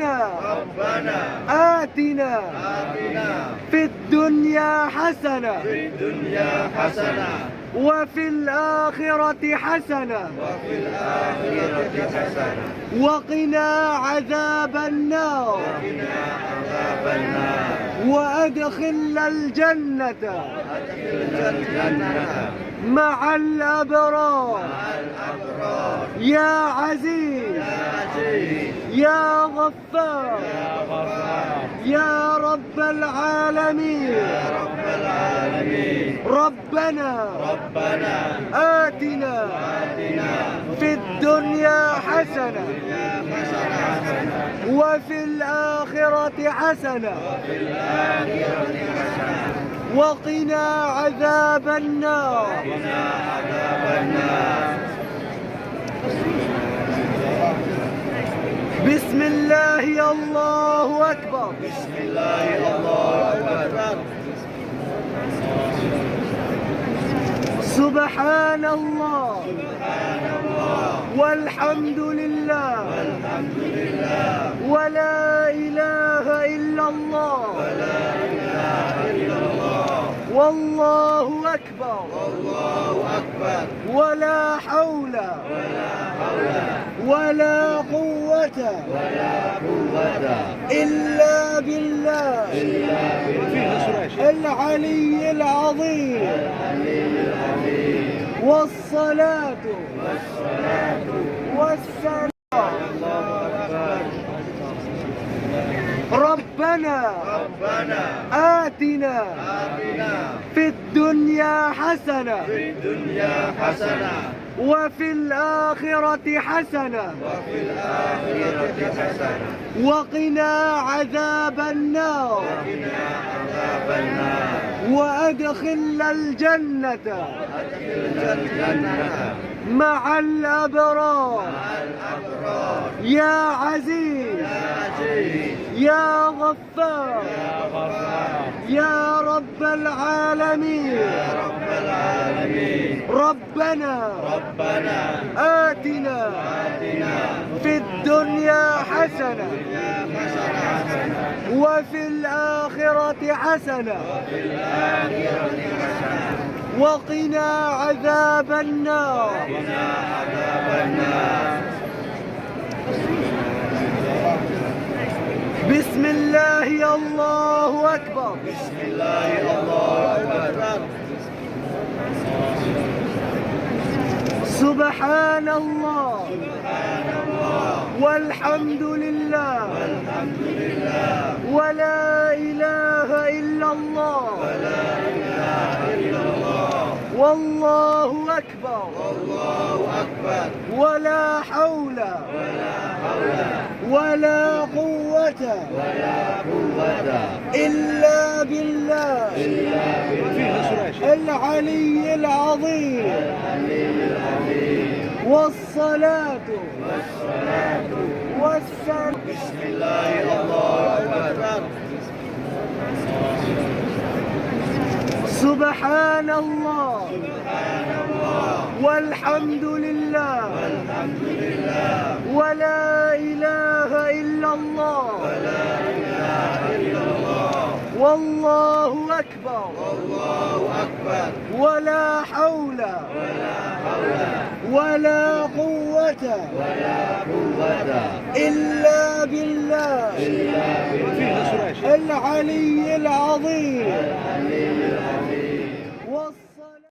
ربنا آتنا في الدنيا حسنة وفي الآخرة حسنة وقنا عذاب النار وأدخلنا الجنة مع الأبرار يا عزيز يا غفار يا رب العالمين ربنا آتنا في الدنيا حسنة وفي الآخرة حسنة وقنا عذاب النار بسم الله الله أكبر سبحان الله والحمد لله ولا إله إلا الله والله أكبر ولا حول ولا قوة إلا بالله العلي العظيم والصلاة والسلام ربنا آتنا في الدنيا حسنة وفي الآخرة حسنة وقنا عذاب النار وأدخلنا الجنة مع الأبرار يا عزيز يا غفار يا رب العالمين ربنا آتنا في الدنيا حسنة وفي الآخرة حسنة وقنا عذاب النار بسم الله الله أكبر سبحان الله والحمد لله ولا إله إلا الله والله أكبر ولا حول ولا قوة إلا بالله العلي العظيم والصلاة والسلام بسم الله الله أكبر سبحان الله والحمد لله ولا إله إلا الله والله أكبر ولا حول ولا قوة إلا بالله العلي العظيم